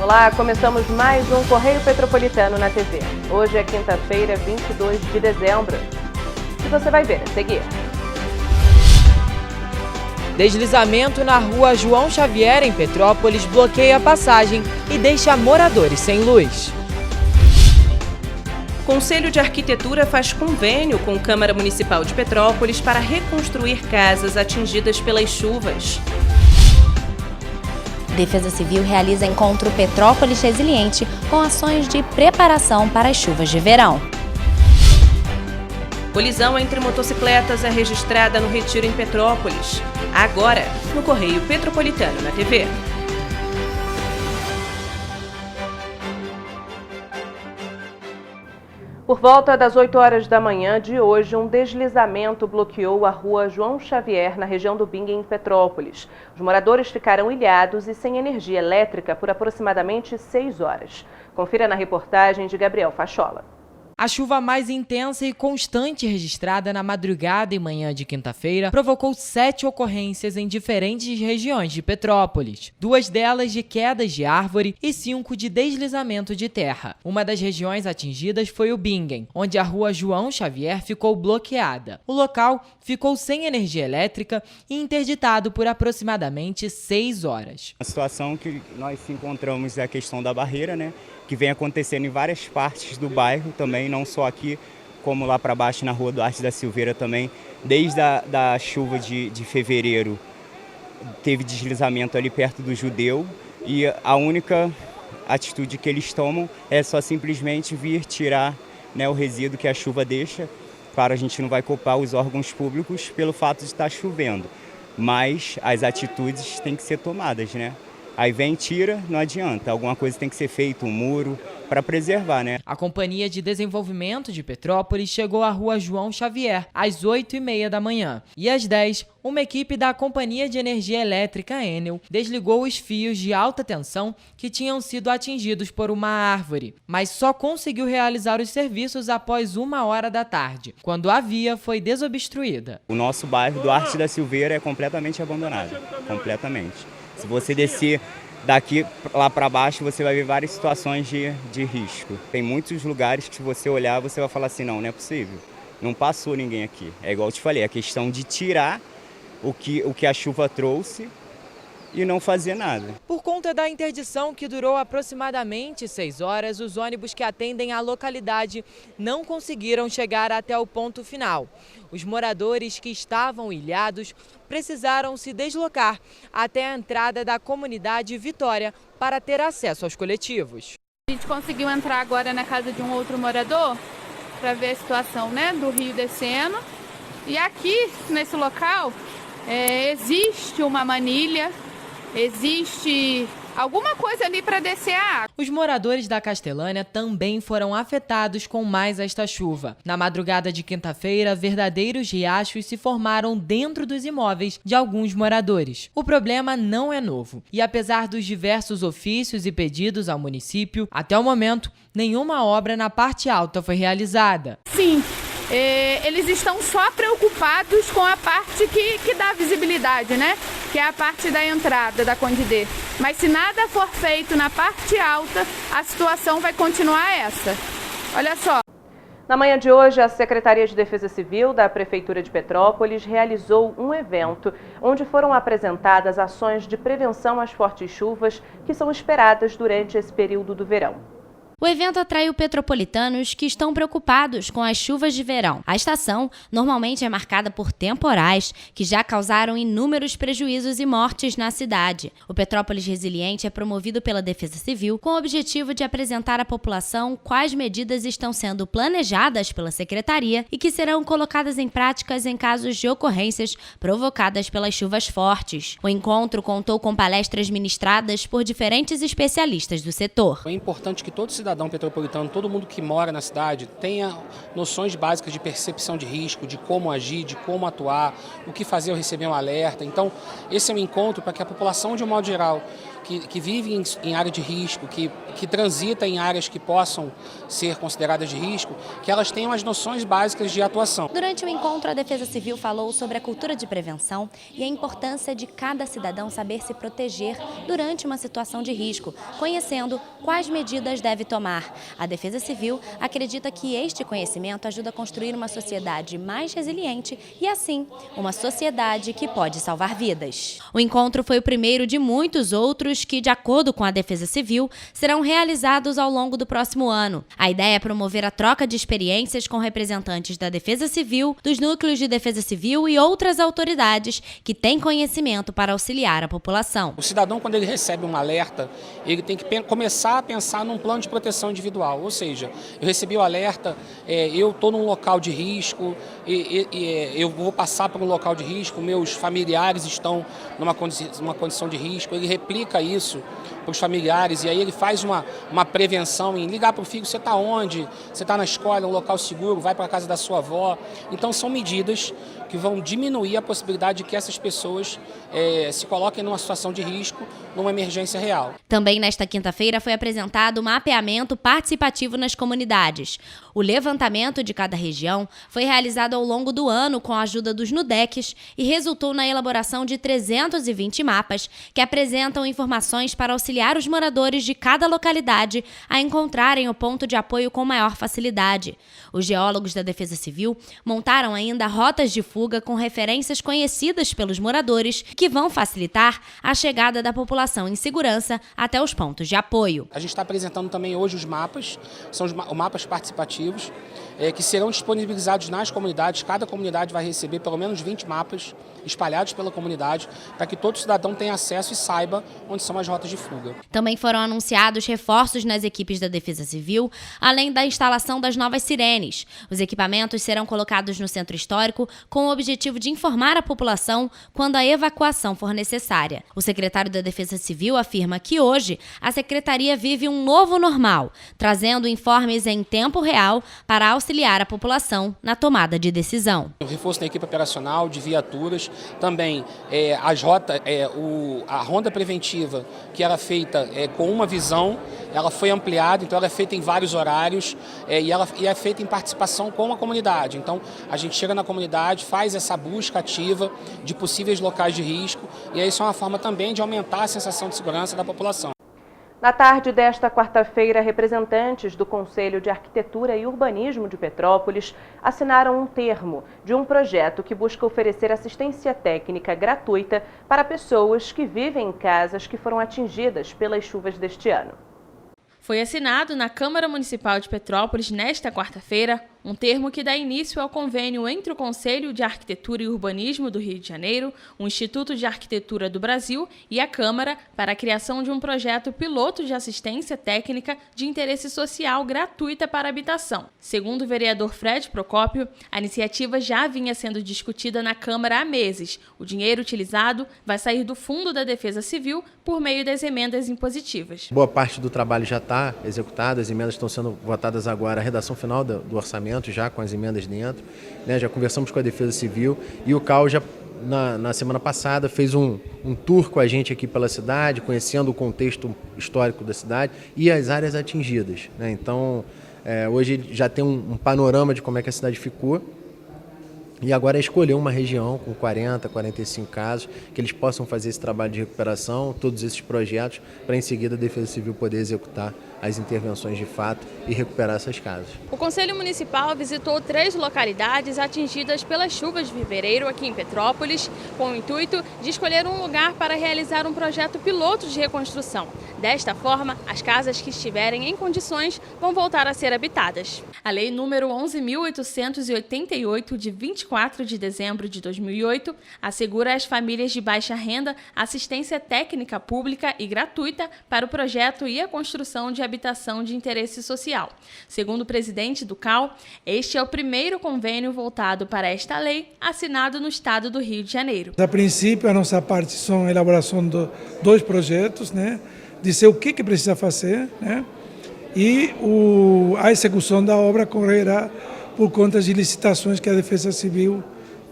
Olá, começamos mais um Correio Petropolitano na TV. Hoje é quinta-feira, 22 de dezembro. E você vai ver a seguir. Deslizamento na rua João Xavier, em Petrópolis, bloqueia a passagem e deixa moradores sem luz. Conselho de Arquitetura faz convênio com Câmara Municipal de Petrópolis para reconstruir casas atingidas pelas chuvas. Defesa Civil realiza encontro Petrópolis Resiliente com ações de preparação para as chuvas de verão. Colisão entre motocicletas é registrada no Retiro em Petrópolis. Agora, no Correio Petropolitano na TV. Por volta das 8 horas da manhã de hoje, um deslizamento bloqueou a rua João Xavier, na região do Bingen, em Petrópolis. Os moradores ficaram ilhados e sem energia elétrica por aproximadamente 6 horas. Confira na reportagem de Gabriel Fachola. A chuva mais intensa e constante registrada na madrugada e manhã de quinta-feira provocou 7 ocorrências em diferentes regiões de Petrópolis. 2 delas de quedas de árvore e 5 de deslizamento de terra. Uma das regiões atingidas foi o Bingen, onde a rua João Xavier ficou bloqueada. O local ficou sem energia elétrica e interditado por aproximadamente 6 horas. A situação que nós encontramos é a questão da barreira, que vem acontecendo em várias partes do bairro também, não só aqui, como lá para baixo na rua Duarte da Silveira também. Desde a chuva de fevereiro, teve deslizamento ali perto do Judeu, e a única atitude que eles tomam é só simplesmente vir tirar o resíduo que a chuva deixa. Claro, a gente não vai culpar os órgãos públicos pelo fato de estar chovendo, mas as atitudes têm que ser tomadas, Aí vem, tira, não adianta. Alguma coisa tem que ser feita, um muro, para preservar, A Companhia de Desenvolvimento de Petrópolis chegou à rua João Xavier às 8h30 da manhã. E às 10, uma equipe da Companhia de Energia Elétrica Enel desligou os fios de alta tensão que tinham sido atingidos por uma árvore, mas só conseguiu realizar os serviços após 1h da tarde, quando a via foi desobstruída. O nosso bairro Duarte da Silveira é completamente abandonado, completamente. Se você descer daqui lá para baixo, você vai ver várias situações de risco. Tem muitos lugares que, se você olhar, você vai falar assim, não é possível. Não passou ninguém aqui. É igual eu te falei, a questão de tirar o que a chuva trouxe e não fazer nada. Por conta da interdição, que durou aproximadamente 6 horas, os ônibus que atendem a localidade não conseguiram chegar até o ponto final. Os moradores que estavam ilhados precisaram se deslocar até a entrada da comunidade Vitória para ter acesso aos coletivos. A gente conseguiu entrar agora na casa de um outro morador para ver a situação do rio descendo. E aqui, nesse local, existe uma manilha, existe alguma coisa ali para descer a água. Os moradores da Castelânia também foram afetados com mais esta chuva. Na madrugada de quinta-feira, verdadeiros riachos se formaram dentro dos imóveis de alguns moradores. O problema não é novo e, apesar dos diversos ofícios e pedidos ao município, até o momento, nenhuma obra na parte alta foi realizada. Sim. Eles estão só preocupados com a parte que dá visibilidade, que é a parte da entrada da Condidê. Mas se nada for feito na parte alta, a situação vai continuar essa. Olha só. Na manhã de hoje, a Secretaria de Defesa Civil da Prefeitura de Petrópolis realizou um evento onde foram apresentadas ações de prevenção às fortes chuvas que são esperadas durante esse período do verão. O evento atraiu petropolitanos que estão preocupados com as chuvas de verão. A estação normalmente é marcada por temporais que já causaram inúmeros prejuízos e mortes na cidade. O Petrópolis Resiliente é promovido pela Defesa Civil com o objetivo de apresentar à população quais medidas estão sendo planejadas pela Secretaria e que serão colocadas em práticas em casos de ocorrências provocadas pelas chuvas fortes. O encontro contou com palestras ministradas por diferentes especialistas do setor. É importante que todo cidadão petropolitano, todo mundo que mora na cidade, tenha noções básicas de percepção de risco, de como agir, de como atuar, o que fazer ao receber um alerta. Então, esse é um encontro para que a população, de um modo geral, que vive em área de risco, que transita em áreas que possam ser consideradas de risco, que elas tenham as noções básicas de atuação. Durante o encontro, a Defesa Civil falou sobre a cultura de prevenção e a importância de cada cidadão saber se proteger durante uma situação de risco, conhecendo quais medidas deve tomar. A Defesa Civil acredita que este conhecimento ajuda a construir uma sociedade mais resiliente e, assim, uma sociedade que pode salvar vidas. O encontro foi o primeiro de muitos outros que, de acordo com a Defesa Civil, serão realizados ao longo do próximo ano. A ideia é promover a troca de experiências com representantes da Defesa Civil, dos núcleos de Defesa Civil e outras autoridades que têm conhecimento para auxiliar a população. O cidadão, quando ele recebe um alerta, ele tem que começar a pensar num plano de proteção individual, ou seja, eu recebi o alerta, eu estou num local de risco, eu vou passar por um local de risco, meus familiares estão numa condição de risco, ele replica isso para os familiares e aí ele faz uma prevenção em ligar para o filho, você está onde? Você está na escola, um local seguro, vai para a casa da sua avó. Então são medidas que vão diminuir a possibilidade de que essas pessoas se coloquem numa situação de risco, numa emergência real. Também nesta quinta-feira foi apresentado o mapeamento participativo nas comunidades. O levantamento de cada região foi realizado ao longo do ano com a ajuda dos NUDECs e resultou na elaboração de 320 mapas que apresentam informações para auxiliar os moradores de cada localidade a encontrarem o ponto de apoio com maior facilidade. Os geólogos da Defesa Civil montaram ainda rotas de fuga com referências conhecidas pelos moradores que vão facilitar a chegada da população em segurança até os pontos de apoio. A gente está apresentando também hoje os mapas, são os mapas participativos, que serão disponibilizados nas comunidades. Cada comunidade vai receber pelo menos 20 mapas espalhados pela comunidade para que todo cidadão tenha acesso e saiba onde são as rotas de fuga. Também foram anunciados reforços nas equipes da Defesa Civil, além da instalação das novas sirenes. Os equipamentos serão colocados no centro histórico com o objetivo de informar a população quando a evacuação for necessária. O secretário da Defesa Civil afirma que hoje a Secretaria vive um novo normal, trazendo informes em tempo real para auxiliar a população na tomada de decisão. O reforço na equipe operacional, de viaturas, também a ronda preventiva que era feita com uma visão, ela foi ampliada, então ela é feita em vários horários e é feita em participação com a comunidade. Então a gente chega na comunidade, faz essa busca ativa de possíveis locais de risco e isso é uma forma também de aumentar a sensação de segurança da população. Na tarde desta quarta-feira, representantes do Conselho de Arquitetura e Urbanismo de Petrópolis assinaram um termo de um projeto que busca oferecer assistência técnica gratuita para pessoas que vivem em casas que foram atingidas pelas chuvas deste ano. Foi assinado na Câmara Municipal de Petrópolis nesta quarta-feira um termo que dá início ao convênio entre o Conselho de Arquitetura e Urbanismo do Rio de Janeiro, o Instituto de Arquitetura do Brasil e a Câmara para a criação de um projeto piloto de assistência técnica de interesse social gratuita para a habitação. Segundo o vereador Fred Procópio, a iniciativa já vinha sendo discutida na Câmara há meses. O dinheiro utilizado vai sair do Fundo da Defesa Civil por meio das emendas impositivas. Boa parte do trabalho já está executado, as emendas estão sendo votadas agora, a redação final do orçamento já com as emendas dentro, né? Já conversamos com a Defesa Civil e o CAU já na semana passada fez um tour com a gente aqui pela cidade, conhecendo o contexto histórico da cidade e as áreas atingidas, né? Então hoje já tem um panorama de como é que a cidade ficou. E agora é escolher uma região com 40, 45 casos, que eles possam fazer esse trabalho de recuperação, todos esses projetos, para em seguida a Defesa Civil poder executar as intervenções de fato e recuperar essas casas. O Conselho Municipal visitou 3 localidades atingidas pelas chuvas de fevereiro aqui em Petrópolis, com o intuito de escolher um lugar para realizar um projeto piloto de reconstrução. Desta forma, as casas que estiverem em condições vão voltar a ser habitadas. A Lei número 11.888, de 24 de dezembro de 2008, assegura às famílias de baixa renda assistência técnica pública e gratuita para o projeto e a construção de habitação de interesse social. Segundo o presidente do CAL, este é o primeiro convênio voltado para esta lei assinado no estado do Rio de Janeiro. A princípio, a nossa parte são a elaboração de 2 projetos, dizer o que precisa fazer, e a execução da obra correrá por conta de licitações que a Defesa Civil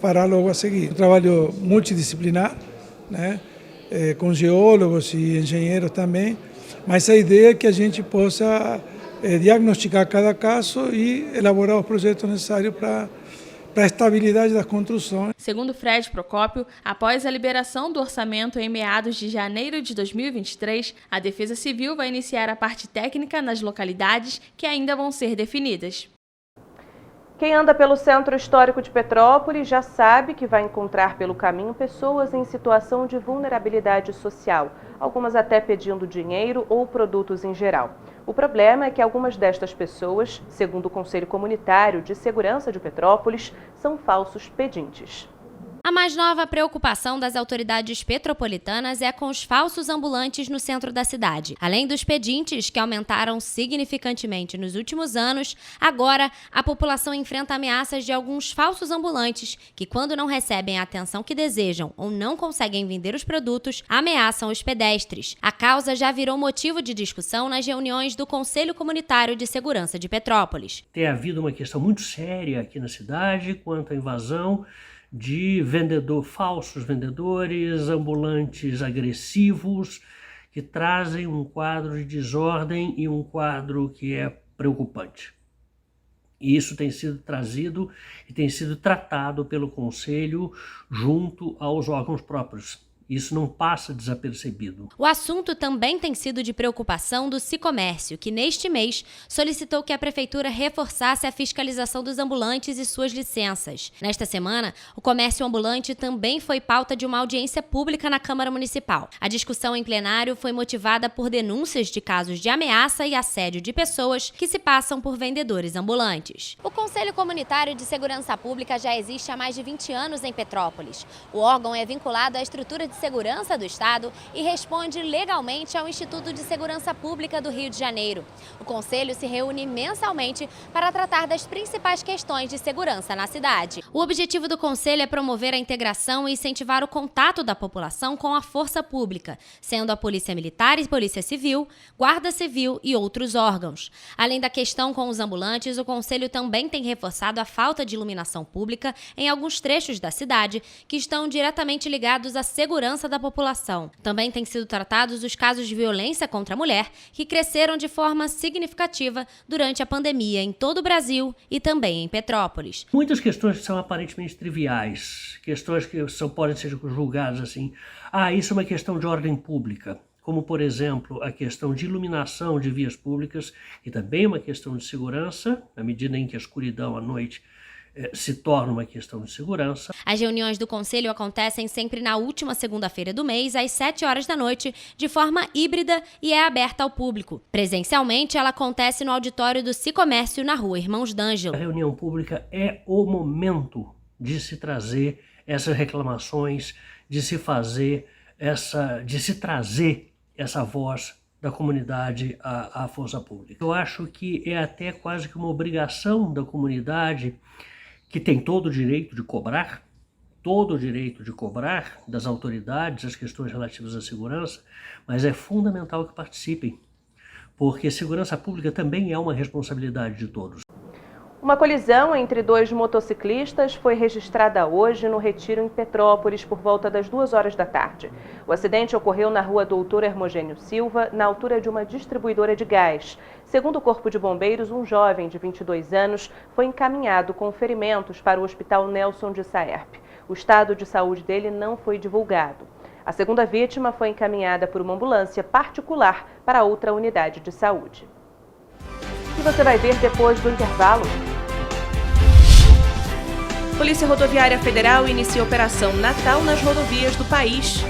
fará logo a seguir. Um trabalho multidisciplinar, com geólogos e engenheiros também, mas a ideia é que a gente possa diagnosticar cada caso e elaborar os projetos necessários para a estabilidade das construções. Segundo Fred Procópio, após a liberação do orçamento em meados de janeiro de 2023, a Defesa Civil vai iniciar a parte técnica nas localidades que ainda vão ser definidas. Quem anda pelo Centro Histórico de Petrópolis já sabe que vai encontrar pelo caminho pessoas em situação de vulnerabilidade social, algumas até pedindo dinheiro ou produtos em geral. O problema é que algumas destas pessoas, segundo o Conselho Comunitário de Segurança de Petrópolis, são falsos pedintes. A mais nova preocupação das autoridades petropolitanas é com os falsos ambulantes no centro da cidade. Além dos pedintes, que aumentaram significantemente nos últimos anos, agora a população enfrenta ameaças de alguns falsos ambulantes que, quando não recebem a atenção que desejam ou não conseguem vender os produtos, ameaçam os pedestres. A causa já virou motivo de discussão nas reuniões do Conselho Comunitário de Segurança de Petrópolis. Tem havido uma questão muito séria aqui na cidade quanto à invasão de falsos vendedores, ambulantes agressivos, que trazem um quadro de desordem e um quadro que é preocupante. E isso tem sido trazido e tem sido tratado pelo Conselho junto aos órgãos próprios. Isso não passa desapercebido. O assunto também tem sido de preocupação do Sicomércio, que neste mês solicitou que a Prefeitura reforçasse a fiscalização dos ambulantes e suas licenças. Nesta semana, o comércio ambulante também foi pauta de uma audiência pública na Câmara Municipal. A discussão em plenário foi motivada por denúncias de casos de ameaça e assédio de pessoas que se passam por vendedores ambulantes. O Conselho Comunitário de Segurança Pública já existe há mais de 20 anos em Petrópolis. O órgão é vinculado à estrutura de Segurança do Estado e responde legalmente ao Instituto de Segurança Pública do Rio de Janeiro. O Conselho se reúne mensalmente para tratar das principais questões de segurança na cidade. O objetivo do Conselho é promover a integração e incentivar o contato da população com a força pública, sendo a Polícia Militar e Polícia Civil, Guarda Civil e outros órgãos. Além da questão com os ambulantes, o Conselho também tem reforçado a falta de iluminação pública em alguns trechos da cidade que estão diretamente ligados à segurança da população. Também têm sido tratados os casos de violência contra a mulher, que cresceram de forma significativa durante a pandemia em todo o Brasil e também em Petrópolis. Muitas questões que são aparentemente triviais, questões que podem ser julgadas assim, isso é uma questão de ordem pública, como, por exemplo, a questão de iluminação de vias públicas, e também uma questão de segurança, na medida em que a escuridão à noite se torna uma questão de segurança. As reuniões do Conselho acontecem sempre na última segunda-feira do mês, às 7 horas da noite, de forma híbrida e é aberta ao público. Presencialmente, ela acontece no auditório do Sicomércio, na Rua Irmãos d'Ângelo. A reunião pública é o momento de se trazer essas reclamações, de se trazer essa voz da comunidade à força pública. Eu acho que é até quase que uma obrigação da comunidade, que tem todo o direito de cobrar das autoridades as questões relativas à segurança, mas é fundamental que participem, porque segurança pública também é uma responsabilidade de todos. Uma colisão entre 2 motociclistas foi registrada hoje no Retiro, em Petrópolis, por volta das 2 horas da tarde. O acidente ocorreu na rua Doutor Hermogênio Silva, na altura de uma distribuidora de gás. Segundo o Corpo de Bombeiros, um jovem de 22 anos foi encaminhado com ferimentos para o Hospital Nelson de Saerp. O estado de saúde dele não foi divulgado. A segunda vítima foi encaminhada por uma ambulância particular para outra unidade de saúde. E você vai ver depois do intervalo. Polícia Rodoviária Federal inicia a Operação Natal nas rodovias do país.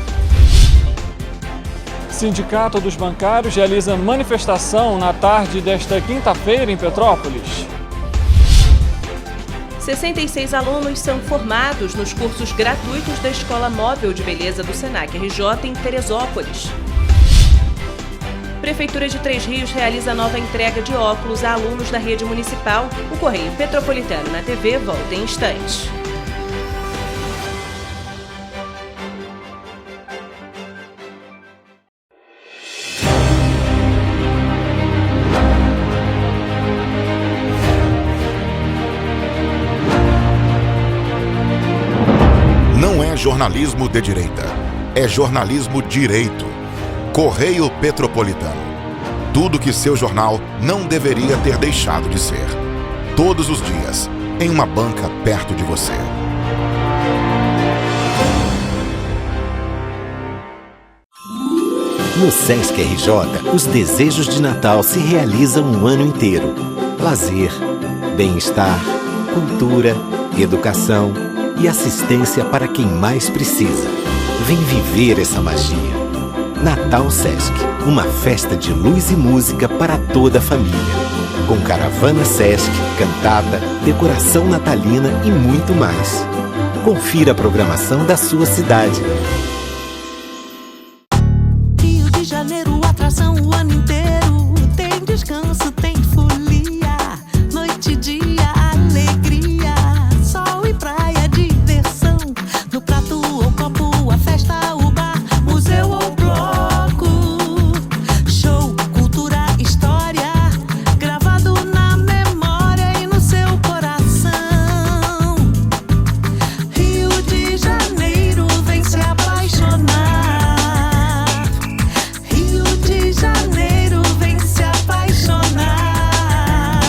Sindicato dos Bancários realiza manifestação na tarde desta quinta-feira em Petrópolis. 66 alunos são formados nos cursos gratuitos da Escola Móvel de Beleza do Senac RJ em Teresópolis. Prefeitura de Três Rios realiza nova entrega de óculos a alunos da rede municipal. O Correio Petropolitano na TV volta em instantes. Não é jornalismo de direita, é jornalismo direito. Correio Petropolitano. Tudo que seu jornal não deveria ter deixado de ser. Todos os dias, em uma banca perto de você. No Sesc RJ, os desejos de Natal se realizam o ano inteiro. Lazer, bem-estar, cultura, educação e assistência para quem mais precisa. Vem viver essa magia. Natal Sesc, uma festa de luz e música para toda a família. Com caravana Sesc, cantata, decoração natalina e muito mais. Confira a programação da sua cidade. Rio de Janeiro, atração o ano inteiro. Tem descanso, tem folia. Noite e dia, alegria. Sol e praia, diversão. No prato ou copo, a festa, o bar, museu ou bloco. Show, cultura, história. Gravado na memória e no seu coração. Rio de Janeiro, vem se apaixonar. Rio de Janeiro, vem se apaixonar.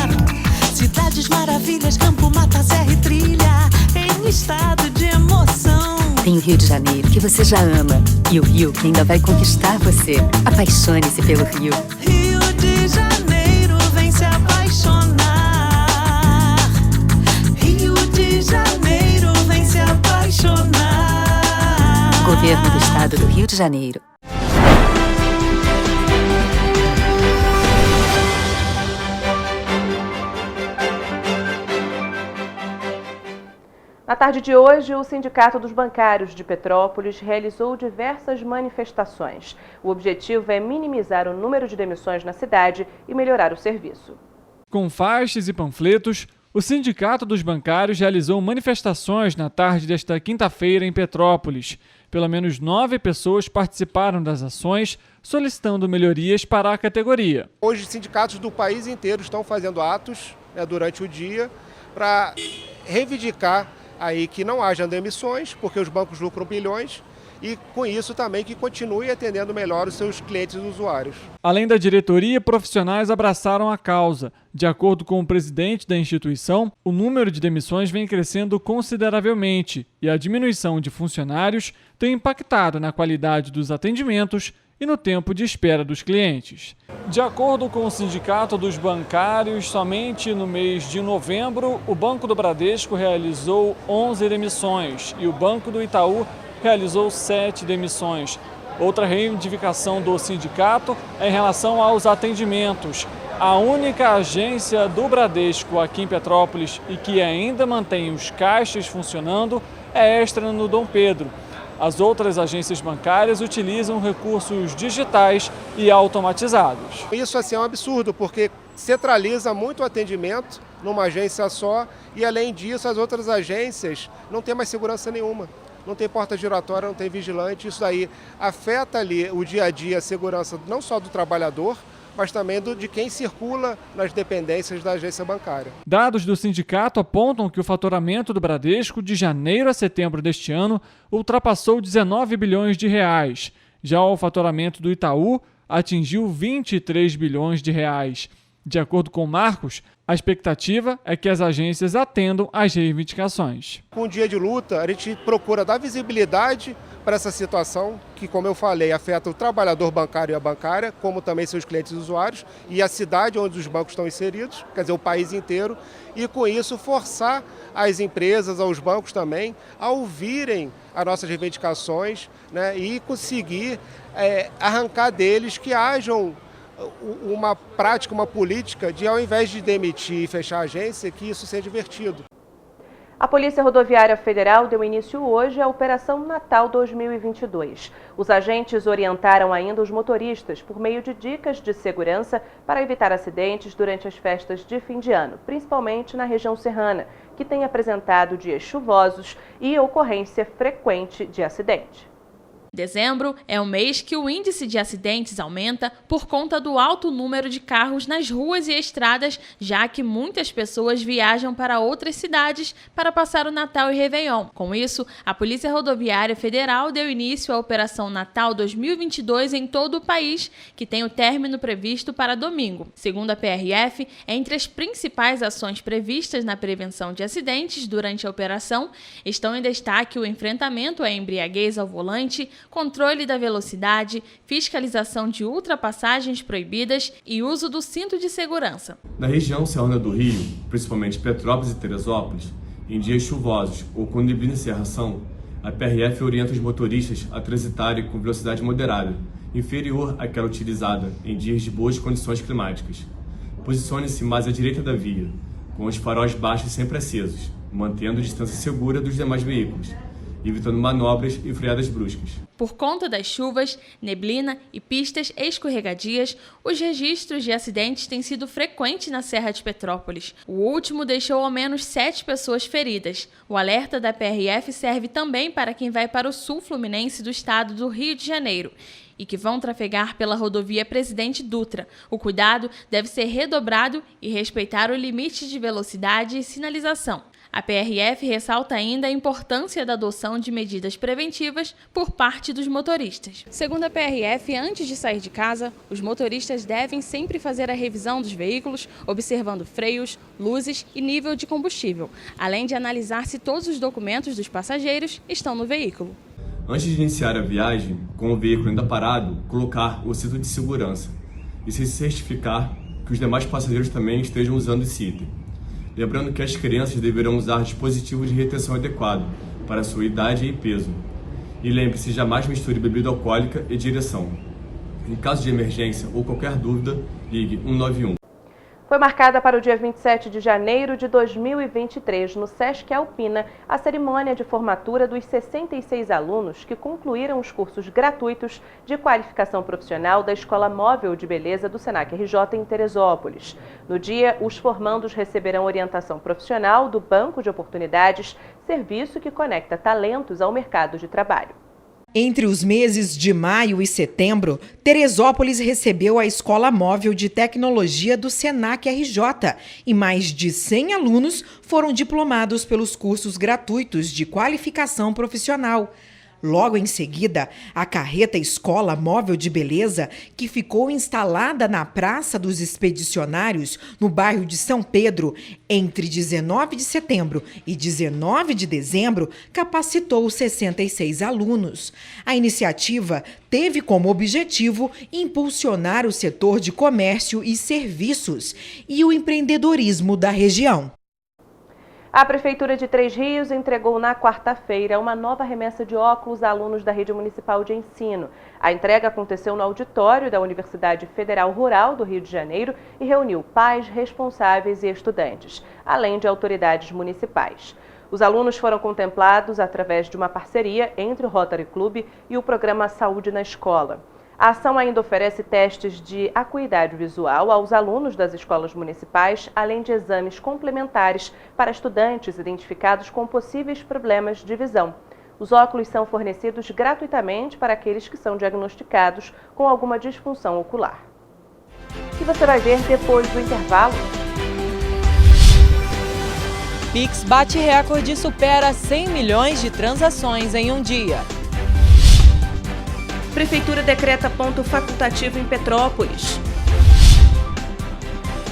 Cidades maravilhas, campo, mata, serra e trilha, em estado de emoção. Tem o Rio de Janeiro, que você já ama, e o Rio, que ainda vai conquistar você. Apaixone-se pelo Rio. Rio de Janeiro, vem se apaixonar. Rio de Janeiro, vem se apaixonar. Governo do Estado do Rio de Janeiro. Na tarde de hoje, o Sindicato dos Bancários de Petrópolis realizou diversas manifestações. O objetivo é minimizar o número de demissões na cidade e melhorar o serviço. Com faixas e panfletos, o Sindicato dos Bancários realizou manifestações na tarde desta quinta-feira em Petrópolis. Pelo menos 9 pessoas participaram das ações, solicitando melhorias para a categoria. Hoje, sindicatos do país inteiro estão fazendo atos durante o dia para reivindicar aí que não haja demissões, porque os bancos lucram bilhões, e com isso também que continue atendendo melhor os seus clientes e usuários. Além da diretoria, profissionais abraçaram a causa. De acordo com o presidente da instituição, o número de demissões vem crescendo consideravelmente e a diminuição de funcionários tem impactado na qualidade dos atendimentos e no tempo de espera dos clientes. De acordo com o Sindicato dos Bancários, somente no mês de novembro, o Banco do Bradesco realizou 11 demissões e o Banco do Itaú realizou 7 demissões. Outra reivindicação do sindicato é em relação aos atendimentos. A única agência do Bradesco aqui em Petrópolis e que ainda mantém os caixas funcionando é Extra no Dom Pedro. As outras agências bancárias utilizam recursos digitais e automatizados. Isso assim, é um absurdo, porque centraliza muito o atendimento numa agência só e, além disso, as outras agências não têm mais segurança nenhuma. Não tem porta giratória, não tem vigilante. Isso daí afeta ali o dia a dia, a segurança não só do trabalhador, mas também de quem circula nas dependências da agência bancária. Dados do sindicato apontam que o faturamento do Bradesco de janeiro a setembro deste ano ultrapassou 19 bilhões de reais. Já o faturamento do Itaú atingiu 23 bilhões de reais. De acordo com Marcos, a expectativa é que as agências atendam às reivindicações. Com um dia de luta, a gente procura dar visibilidade para essa situação que, como eu falei, afeta o trabalhador bancário e a bancária, como também seus clientes e usuários, e a cidade onde os bancos estão inseridos, quer dizer, o país inteiro, e com isso forçar as empresas, aos bancos também, a ouvirem as nossas reivindicações, né, e conseguir arrancar deles que hajam uma prática, uma política de, ao invés de demitir e fechar a agência, que isso seja divertido. A Polícia Rodoviária Federal deu início hoje à Operação Natal 2022. Os agentes orientaram ainda os motoristas por meio de dicas de segurança para evitar acidentes durante as festas de fim de ano, principalmente na região serrana, que tem apresentado dias chuvosos e ocorrência frequente de acidente. Dezembro é o mês que o índice de acidentes aumenta por conta do alto número de carros nas ruas e estradas, já que muitas pessoas viajam para outras cidades para passar o Natal e Réveillon. Com isso, a Polícia Rodoviária Federal deu início à Operação Natal 2022 em todo o país, que tem o término previsto para domingo. Segundo a PRF, entre as principais ações previstas na prevenção de acidentes durante a operação, estão em destaque o enfrentamento à embriaguez ao volante, controle da velocidade, fiscalização de ultrapassagens proibidas e uso do cinto de segurança. Na região serrana do Rio, principalmente Petrópolis e Teresópolis, em dias chuvosos ou com neblina e cerração, a PRF orienta os motoristas a transitarem com velocidade moderada, inferior àquela utilizada em dias de boas condições climáticas. Posicione-se mais à direita da via, com os faróis baixos sempre acesos, mantendo distância segura dos demais veículos, evitando manobras e freadas bruscas. Por conta das chuvas, neblina e pistas escorregadias, os registros de acidentes têm sido frequentes na Serra de Petrópolis. O último deixou ao menos 7 pessoas feridas. O alerta da PRF serve também para quem vai para o sul fluminense do estado do Rio de Janeiro e que vão trafegar pela rodovia Presidente Dutra. O cuidado deve ser redobrado e respeitar o limite de velocidade e sinalização. A PRF ressalta ainda a importância da adoção de medidas preventivas por parte dos motoristas. Segundo a PRF, antes de sair de casa, os motoristas devem sempre fazer a revisão dos veículos, observando freios, luzes e nível de combustível, além de analisar se todos os documentos dos passageiros estão no veículo. Antes de iniciar a viagem, com o veículo ainda parado, colocar o cinto de segurança e se certificar que os demais passageiros também estejam usando esse item. Lembrando que as crianças deverão usar dispositivo de retenção adequado para sua idade e peso. E lembre-se, jamais misture bebida alcoólica e direção. Em caso de emergência ou qualquer dúvida, ligue 191. Foi marcada para o dia 27 de janeiro de 2023, no Sesc Alpina, a cerimônia de formatura dos 66 alunos que concluíram os cursos gratuitos de qualificação profissional da Escola Móvel de Beleza do Senac RJ em Teresópolis. No dia, os formandos receberão orientação profissional do Banco de Oportunidades, serviço que conecta talentos ao mercado de trabalho. Entre os meses de maio e setembro, Teresópolis recebeu a Escola Móvel de Tecnologia do Senac RJ e mais de 100 alunos foram diplomados pelos cursos gratuitos de qualificação profissional. Logo em seguida, a carreta Escola Móvel de Beleza, que ficou instalada na Praça dos Expedicionários, no bairro de São Pedro, entre 19 de setembro e 19 de dezembro, capacitou 66 alunos. A iniciativa teve como objetivo impulsionar o setor de comércio e serviços e o empreendedorismo da região. A Prefeitura de Três Rios entregou na quarta-feira uma nova remessa de óculos a alunos da Rede Municipal de Ensino. A entrega aconteceu no auditório da Universidade Federal Rural do Rio de Janeiro e reuniu pais, responsáveis e estudantes, além de autoridades municipais. Os alunos foram contemplados através de uma parceria entre o Rotary Club e o programa Saúde na Escola. A ação ainda oferece testes de acuidade visual aos alunos das escolas municipais, além de exames complementares para estudantes identificados com possíveis problemas de visão. Os óculos são fornecidos gratuitamente para aqueles que são diagnosticados com alguma disfunção ocular. E você vai ver depois do intervalo. Pix bate recorde e supera 100 milhões de transações em um dia. Prefeitura decreta ponto facultativo em Petrópolis.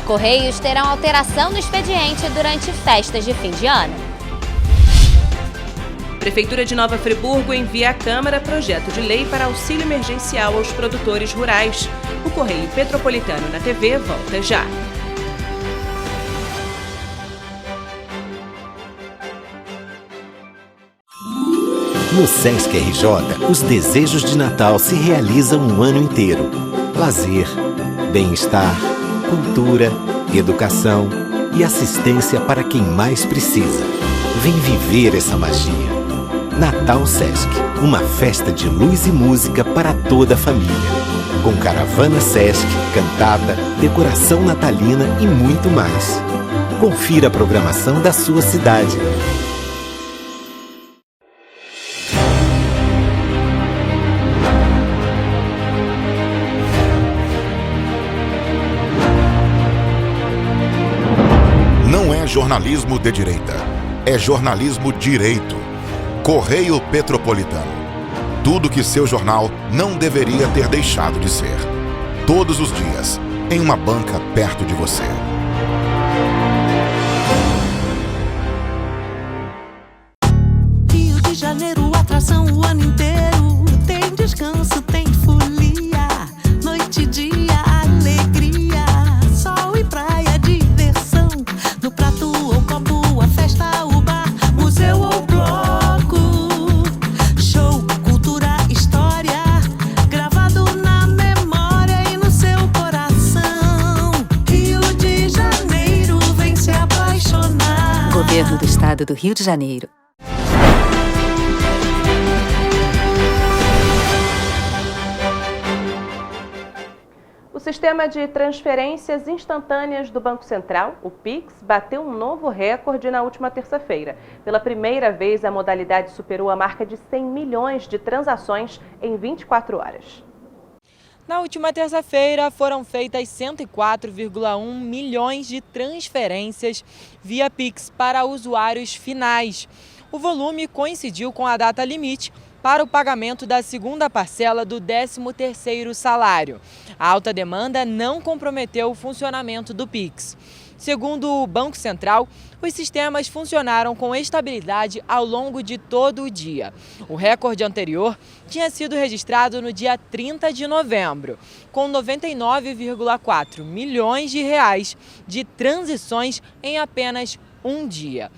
Correios terão alteração no expediente durante festas de fim de ano. Prefeitura de Nova Friburgo envia à Câmara projeto de lei para auxílio emergencial aos produtores rurais. O Correio Petropolitano na TV volta já. No Sesc RJ, os desejos de Natal se realizam um ano inteiro. Lazer, bem-estar, cultura, educação e assistência para quem mais precisa. Vem viver essa magia. Natal Sesc, uma festa de luz e música para toda a família. Com caravana Sesc, cantata, decoração natalina e muito mais. Confira a programação da sua cidade. Não é jornalismo de direita, é jornalismo direito. Correio Petropolitano. Tudo que seu jornal não deveria ter deixado de ser. Todos os dias, em uma banca perto de você. Rio de Janeiro, atração o ano inteiro. Tem descanso, tem folia. Noite e dia, alegria. Sol e praia, diversão. No prato ou copo, a festa, o bar, museu ou bloco. Show, cultura, história. Gravado na memória e no seu coração. Rio de Janeiro, vem se apaixonar. Governo do Estado do Rio de Janeiro. O sistema de transferências instantâneas do Banco Central, o Pix, bateu um novo recorde na última terça-feira. Pela primeira vez, a modalidade superou a marca de 100 milhões de transações em 24 horas. Na última terça-feira, foram feitas 104,1 milhões de transferências via Pix para usuários finais. O volume coincidiu com a data limite para o pagamento da segunda parcela do 13º salário. A alta demanda não comprometeu o funcionamento do Pix. Segundo o Banco Central, os sistemas funcionaram com estabilidade ao longo de todo o dia. O recorde anterior tinha sido registrado no dia 30 de novembro, com 99,4 milhões de reais de transições em apenas um dia.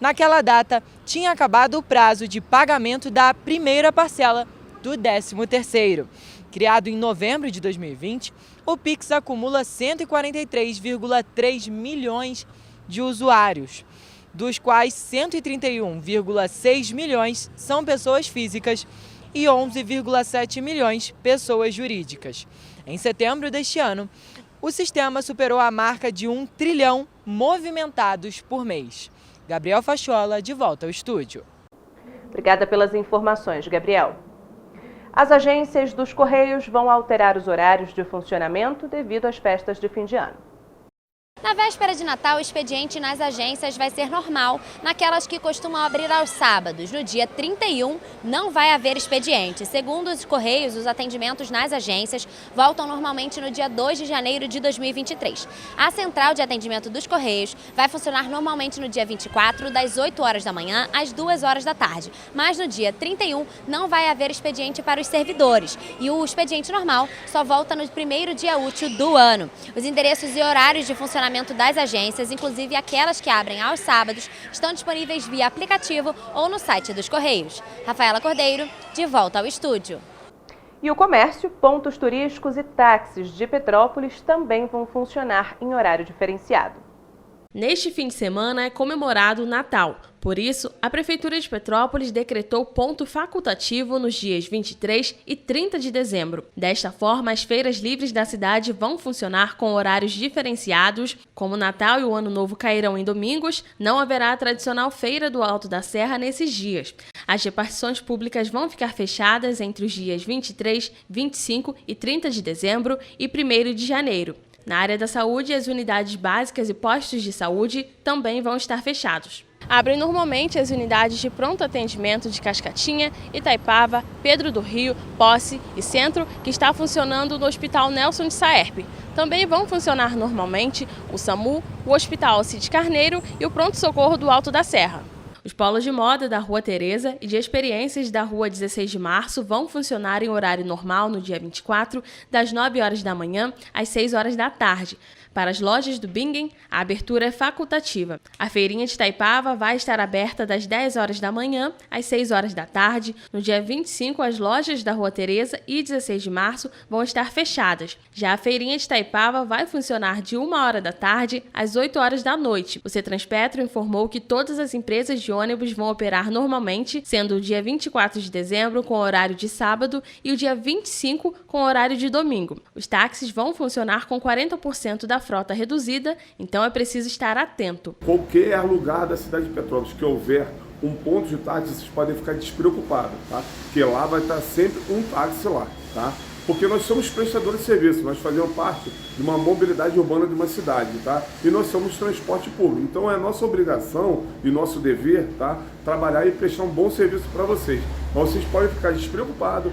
Naquela data, tinha acabado o prazo de pagamento da primeira parcela do 13º. Criado em novembro de 2020, o Pix acumula 143,3 milhões de usuários, dos quais 131,6 milhões são pessoas físicas e 11,7 milhões pessoas jurídicas. Em setembro deste ano, o sistema superou a marca de 1 trilhão movimentados por mês. Gabriel Fachola, de volta ao estúdio. Obrigada pelas informações, Gabriel. As agências dos Correios vão alterar os horários de funcionamento devido às festas de fim de ano. Na véspera de Natal, o expediente nas agências vai ser normal, naquelas que costumam abrir aos sábados. No dia 31, não vai haver expediente. Segundo os Correios, os atendimentos nas agências voltam normalmente no dia 2 de janeiro de 2023. A central de atendimento dos Correios vai funcionar normalmente no dia 24, das 8 horas da manhã às 2 horas da tarde. Mas no dia 31, não vai haver expediente para os servidores. E o expediente normal só volta no primeiro dia útil do ano. Os endereços e horários de funcionamento das agências, inclusive aquelas que abrem aos sábados, estão disponíveis via aplicativo ou no site dos Correios. Rafaela Cordeiro, de volta ao estúdio. E o comércio, pontos turísticos e táxis de Petrópolis também vão funcionar em horário diferenciado. Neste fim de semana é comemorado o Natal. Por isso, a Prefeitura de Petrópolis decretou ponto facultativo nos dias 23 e 30 de dezembro. Desta forma, as feiras livres da cidade vão funcionar com horários diferenciados. Como o Natal e o Ano Novo cairão em domingos, não haverá a tradicional Feira do Alto da Serra nesses dias. As repartições públicas vão ficar fechadas entre os dias 23, 25 e 30 de dezembro e 1º de janeiro. Na área da saúde, as unidades básicas e postos de saúde também vão estar fechados. Abrem normalmente as unidades de pronto atendimento de Cascatinha, Itaipava, Pedro do Rio, Posse e Centro, que está funcionando no Hospital Nelson de Saerpe. Também vão funcionar normalmente o SAMU, o Hospital Alcides Carneiro e o pronto-socorro do Alto da Serra. Os polos de moda da Rua Tereza e de experiências da Rua 16 de Março vão funcionar em horário normal no dia 24, das 9 horas da manhã às 6 horas da tarde. Para as lojas do Bingen, a abertura é facultativa. A feirinha de Itaipava vai estar aberta das 10 horas da manhã às 6 horas da tarde. No dia 25, as lojas da Rua Tereza e 16 de março vão estar fechadas. Já a feirinha de Itaipava vai funcionar de 1 hora da tarde às 8 horas da noite. O Cetranspetro informou que todas as empresas de ônibus vão operar normalmente, sendo o dia 24 de dezembro com horário de sábado e o dia 25 com horário de domingo. Os táxis vão funcionar com 40% da frota reduzida, então é preciso estar atento. Qualquer lugar da cidade de Petrópolis que houver um ponto de táxi, vocês podem ficar despreocupados, tá? Porque lá vai estar sempre um táxi lá, tá? Porque nós somos prestadores de serviço, nós fazemos parte de uma mobilidade urbana de uma cidade, tá? E nós somos transporte público. Então é nossa obrigação e nosso dever, tá? Trabalhar e prestar um bom serviço para vocês. Mas vocês podem ficar despreocupados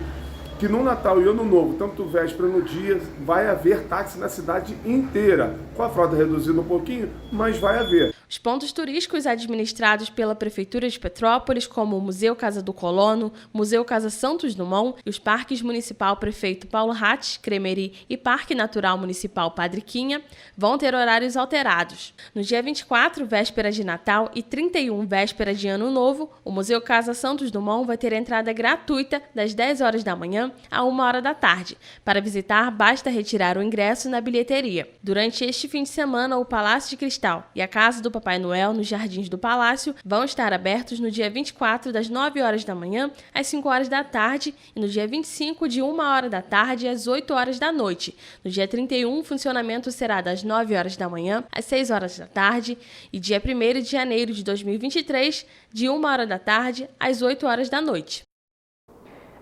que no Natal e Ano Novo, tanto véspera no dia, vai haver táxi na cidade inteira. Com a frota reduzida um pouquinho, mas vai haver. Os pontos turísticos administrados pela Prefeitura de Petrópolis, como o Museu Casa do Colono, Museu Casa Santos Dumont e os Parques Municipal Prefeito Paulo Hatz, Cremeri e Parque Natural Municipal Padre Quinha, vão ter horários alterados. No dia 24, véspera de Natal, e 31, véspera de Ano Novo, o Museu Casa Santos Dumont vai ter entrada gratuita das 10 horas da manhã a 1 hora da tarde. Para visitar, basta retirar o ingresso na bilheteria. Durante este fim de semana, o Palácio de Cristal e a Casa do Papai Noel, nos Jardins do Palácio, vão estar abertos no dia 24, das 9 horas da manhã às 5 horas da tarde e no dia 25, de 1 hora da tarde às 8 horas da noite. No dia 31, o funcionamento será das 9 horas da manhã às 6 horas da tarde e dia 1º de janeiro de 2023, de 1 hora da tarde às 8 horas da noite.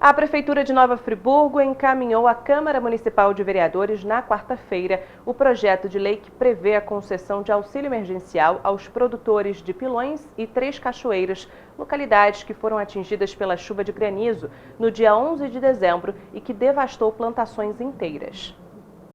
A Prefeitura de Nova Friburgo encaminhou à Câmara Municipal de Vereadores na quarta-feira o projeto de lei que prevê a concessão de auxílio emergencial aos produtores de Pilões e Três Cachoeiras, localidades que foram atingidas pela chuva de granizo no dia 11 de dezembro e que devastou plantações inteiras.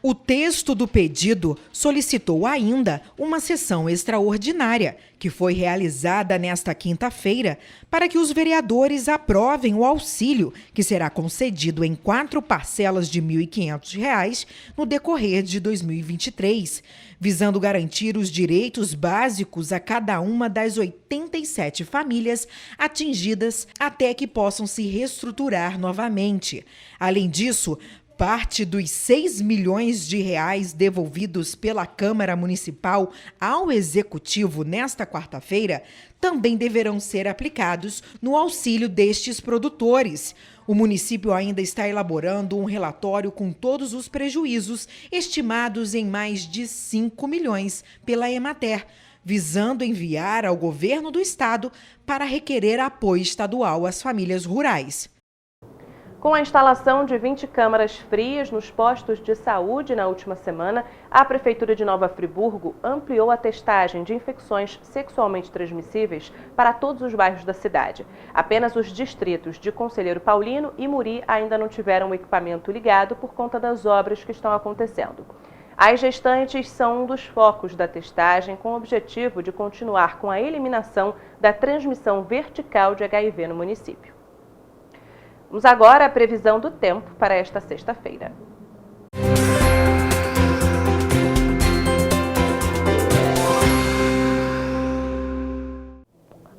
O texto do pedido solicitou ainda uma sessão extraordinária, que foi realizada nesta quinta-feira, para que os vereadores aprovem o auxílio, que será concedido em 4 parcelas de R$ 1.500 no decorrer de 2023, visando garantir os direitos básicos a cada uma das 87 famílias atingidas até que possam se reestruturar novamente. Além disso, parte dos 6 milhões de reais devolvidos pela Câmara Municipal ao Executivo nesta quarta-feira também deverão ser aplicados no auxílio destes produtores. O município ainda está elaborando um relatório com todos os prejuízos, estimados em mais de 5 milhões pela Emater, visando enviar ao governo do estado para requerer apoio estadual às famílias rurais. Com a instalação de 20 câmaras frias nos postos de saúde na última semana, a Prefeitura de Nova Friburgo ampliou a testagem de infecções sexualmente transmissíveis para todos os bairros da cidade. Apenas os distritos de Conselheiro Paulino e Muri ainda não tiveram o equipamento ligado por conta das obras que estão acontecendo. As gestantes são um dos focos da testagem, com o objetivo de continuar com a eliminação da transmissão vertical de HIV no município. Vamos agora à previsão do tempo para esta sexta-feira.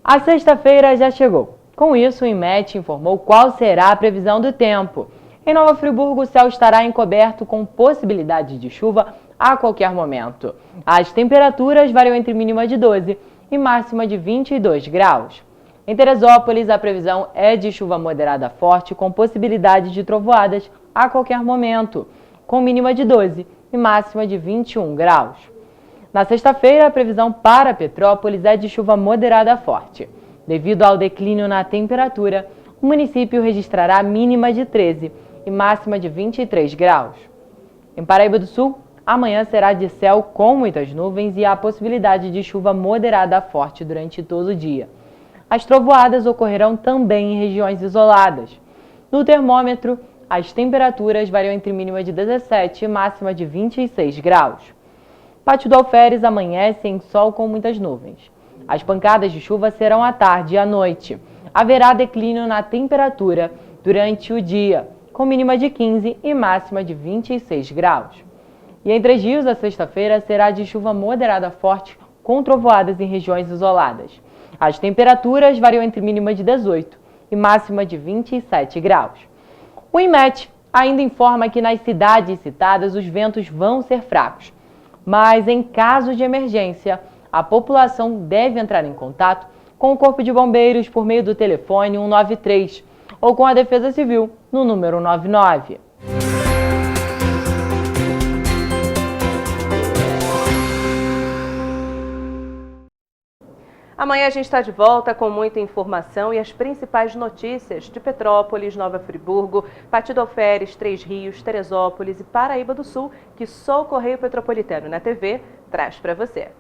A sexta-feira já chegou. Com isso, o INMET informou qual será a previsão do tempo. Em Nova Friburgo, o céu estará encoberto com possibilidade de chuva a qualquer momento. As temperaturas variam entre mínima de 12 e máxima de 22 graus. Em Teresópolis, a previsão é de chuva moderada forte com possibilidade de trovoadas a qualquer momento, com mínima de 12 e máxima de 21 graus. Na sexta-feira, a previsão para Petrópolis é de chuva moderada forte. Devido ao declínio na temperatura, o município registrará mínima de 13 e máxima de 23 graus. Em Paraíba do Sul, Amanhã será de céu com muitas nuvens e há possibilidade de chuva moderada a forte durante todo o dia. As trovoadas ocorrerão também em regiões isoladas. No termômetro, as temperaturas variam entre mínima de 17 e máxima de 26 graus. Pátio do Alferes amanhece em sol com muitas nuvens. As pancadas de chuva serão à tarde e à noite. Haverá declínio na temperatura durante o dia, com mínima de 15 e máxima de 26 graus. E em Três Rios, a sexta-feira será de chuva moderada forte, com trovoadas em regiões isoladas. As temperaturas variam entre mínima de 18 e máxima de 27 graus. O INMET ainda informa que nas cidades citadas os ventos vão ser fracos. Mas em caso de emergência, a população deve entrar em contato com o Corpo de Bombeiros por meio do telefone 193 ou com a Defesa Civil no número 99. Amanhã a gente está de volta com muita informação e as principais notícias de Petrópolis, Nova Friburgo, Pátio do Alferes, Três Rios, Teresópolis e Paraíba do Sul, que só o Correio Petropolitano na TV traz para você.